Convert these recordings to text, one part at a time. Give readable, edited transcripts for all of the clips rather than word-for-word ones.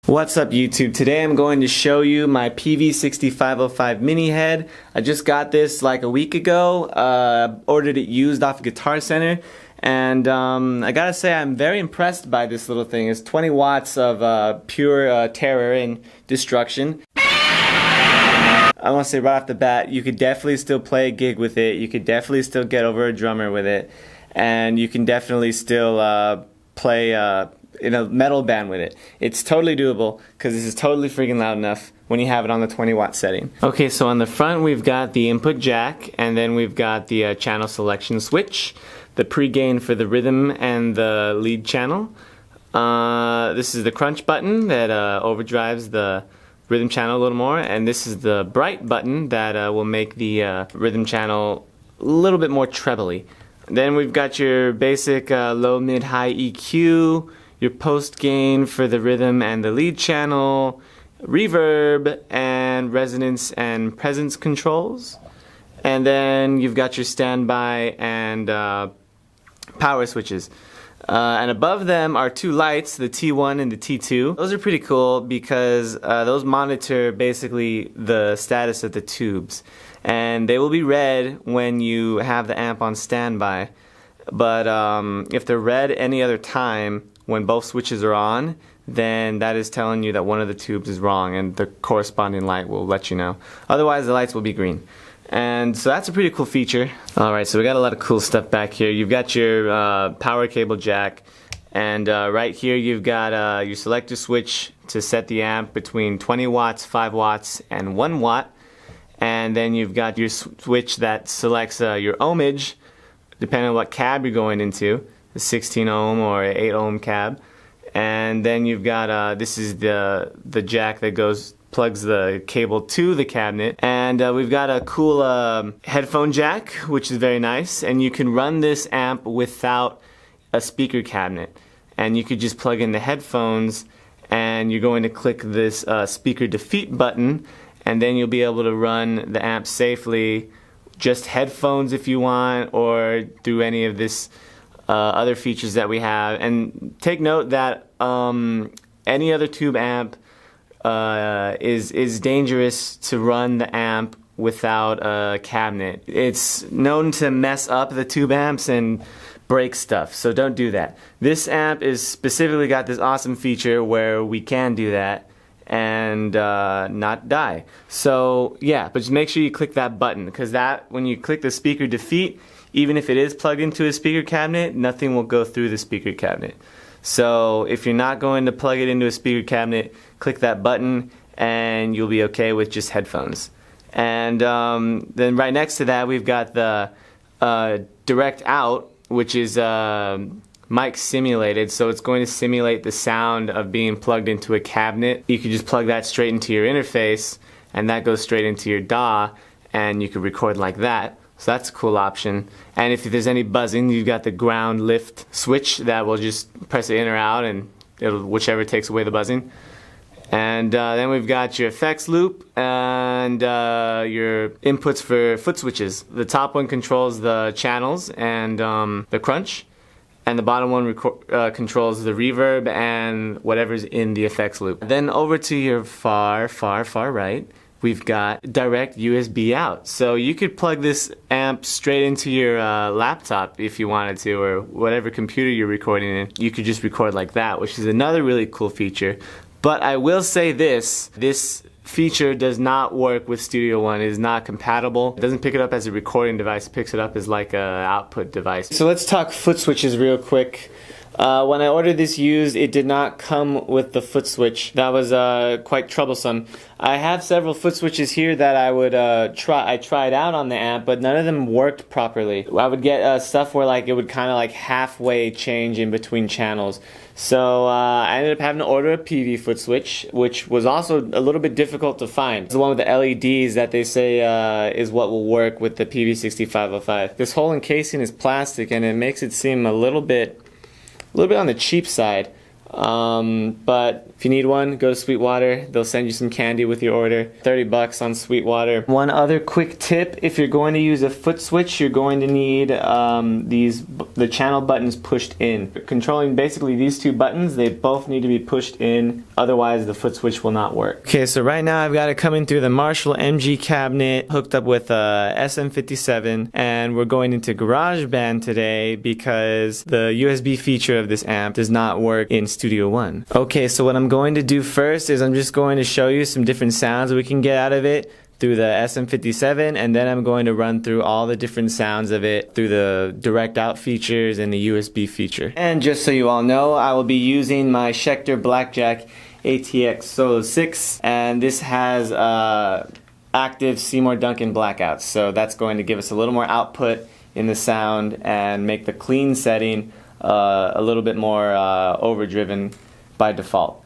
What's up YouTube? Today I'm going to show you my Peavey 6505 mini head. I just got this like a week ago, ordered it used off Guitar Center, and I gotta say I'm very impressed by this little thing. It's 20 watts of pure terror and destruction. I want to say right off the bat, you could definitely still play a gig with it, you could definitely still get over a drummer with it, and you can definitely still play in a metal band with it. It's totally doable because this is totally freaking loud enough when you have it on the 20 watt setting. Okay, so on the front we've got the input jack, and then we've got the channel selection switch, the pre-gain for the rhythm and the lead channel. This is the crunch button that overdrives the rhythm channel a little more, and this is the bright button that will make the rhythm channel a little bit more trebly. Then we've got your basic low, mid, high EQ, your post gain for the rhythm and the lead channel, reverb and resonance and presence controls, and then you've got your standby and power switches. And above them are two lights, the T1 and the T2. Those are pretty cool because those monitor basically the status of the tubes, and they will be red when you have the amp on standby, but if they're red any other time when both switches are on, then that is telling you that one of the tubes is wrong, and the corresponding light will let you know. Otherwise the lights will be green. And so that's a pretty cool feature. Alright, so we got a lot of cool stuff back here. You've got your power cable jack, and right here you've got your selector switch to set the amp between 20 watts, 5 watts, and 1 watt. And then you've got your switch that selects your ohmage, depending on what cab you're going into, a 16 ohm or an 8 ohm cab. And then you've got, this is the jack that plugs the cable to the cabinet, and we've got a cool headphone jack, which is very nice, and you can run this amp without a speaker cabinet, and you could just plug in the headphones, and you're going to click this speaker defeat button, and then you'll be able to run the amp safely, just headphones if you want, or through any of this other features that we have. And take note that any other tube amp is dangerous to run the amp without a cabinet. It's known to mess up the tube amps and break stuff, so don't do that. This amp is specifically got this awesome feature where we can do that and not die. So yeah, but just make sure you click that button, because that, when you click the speaker defeat, even if it is plugged into a speaker cabinet, nothing will go through the speaker cabinet. So if you're not going to plug it into a speaker cabinet, click that button and you'll be okay with just headphones. And then right next to that we've got the direct out, which is mic simulated, so it's going to simulate the sound of being plugged into a cabinet. You can just plug that straight into your interface, and that goes straight into your DAW, and you can record like that. So that's a cool option. And if there's any buzzing, you've got the ground lift switch that will just press it in or out, and it'll whichever takes away the buzzing. And then we've got your effects loop and your inputs for foot switches. The top one controls the channels and the crunch, and the bottom one controls the reverb and whatever's in the effects loop. Then over to your far right, we've got direct USB out. So you could plug this amp straight into your laptop if you wanted to, or whatever computer you're recording in. You could just record like that, which is another really cool feature. But I will say this feature does not work with Studio One. It is not compatible. It doesn't pick it up as a recording device. It picks it up as like an output device. So let's talk foot switches real quick. When I ordered this used, it did not come with the foot switch. That was quite troublesome. I have several foot switches here that I would I tried out on the amp, but none of them worked properly. I would get stuff where like it would kind of like halfway change in between channels. So I ended up having to order a Peavey foot switch, which was also a little bit difficult to find. It's the one with the LEDs that they say is what will work with the Peavey 6505. This whole encasing is plastic, and it makes it seem a little bit on the cheap side. But if you need one, go to Sweetwater. They'll send you some candy with your order. $30 on Sweetwater. One other quick tip: if you're going to use a Footswitch, you're going to need the channel buttons pushed in. Controlling basically these two buttons, they both need to be pushed in. Otherwise, the Footswitch will not work. Okay, so right now I've got it coming through the Marshall MG cabinet, hooked up with a SM57, and we're going into GarageBand today because the USB feature of this amp does not work in Studio One. Okay, so what I'm going to do first is I'm just going to show you some different sounds we can get out of it through the SM57, and then I'm going to run through all the different sounds of it through the direct out features and the USB feature. And just so you all know, I will be using my Schecter Blackjack ATX Solo 6, and this has active Seymour Duncan blackouts, so that's going to give us a little more output in the sound and make the clean setting a little bit more overdriven by default.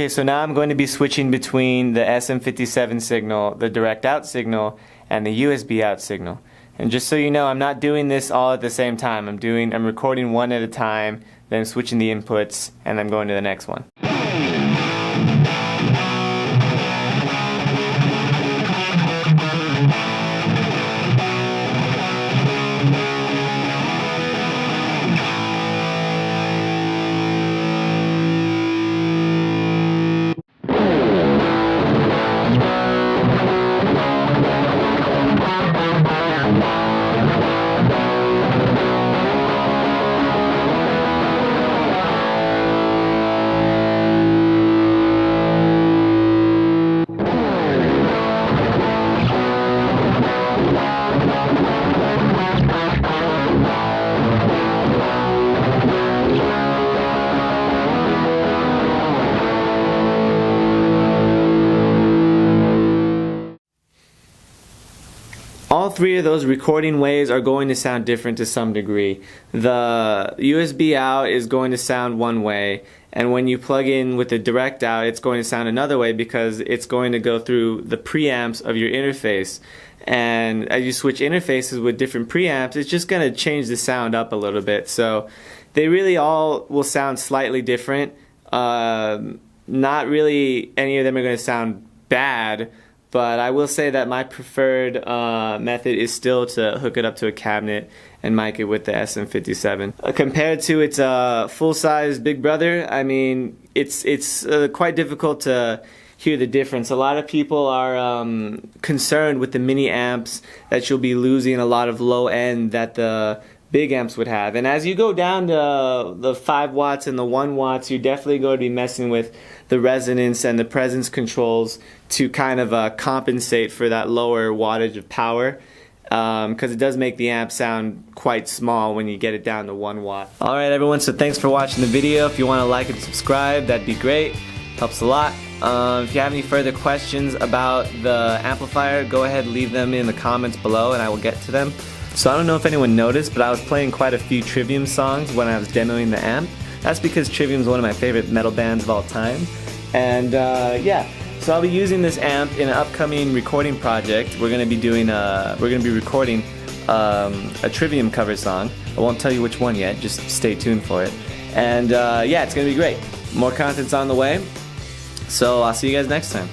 Okay, so now I'm going to be switching between the SM57 signal, the direct out signal, and the USB out signal. And just so you know, I'm not doing this all at the same time. I'm recording one at a time, then switching the inputs, and I'm going to the next one. All three of those recording ways are going to sound different to some degree. The USB out is going to sound one way, and when you plug in with the direct out, it's going to sound another way because it's going to go through the preamps of your interface. And as you switch interfaces with different preamps, it's just going to change the sound up a little bit. So they really all will sound slightly different. Not really any of them are going to sound bad. But I will say that my preferred method is still to hook it up to a cabinet and mic it with the SM57. Compared to its full-size big brother, I mean, it's quite difficult to hear the difference. A lot of people are concerned with the mini amps that you'll be losing a lot of low end that the big amps would have. And as you go down to the 5 watts and the 1 watts, you're definitely going to be messing with the resonance and the presence controls to kind of compensate for that lower wattage of power, because it does make the amp sound quite small when you get it down to 1 watt. Alright everyone, so thanks for watching the video. If you want to like and subscribe, that'd be great. Helps a lot. If you have any further questions about the amplifier, go ahead and leave them in the comments below and I will get to them. So I don't know if anyone noticed, but I was playing quite a few Trivium songs when I was demoing the amp. That's because Trivium is one of my favorite metal bands of all time. And yeah, so I'll be using this amp in an upcoming recording project. We're gonna be recording a Trivium cover song. I won't tell you which one yet, just stay tuned for it. And yeah, it's gonna be great. More content's on the way. So I'll see you guys next time.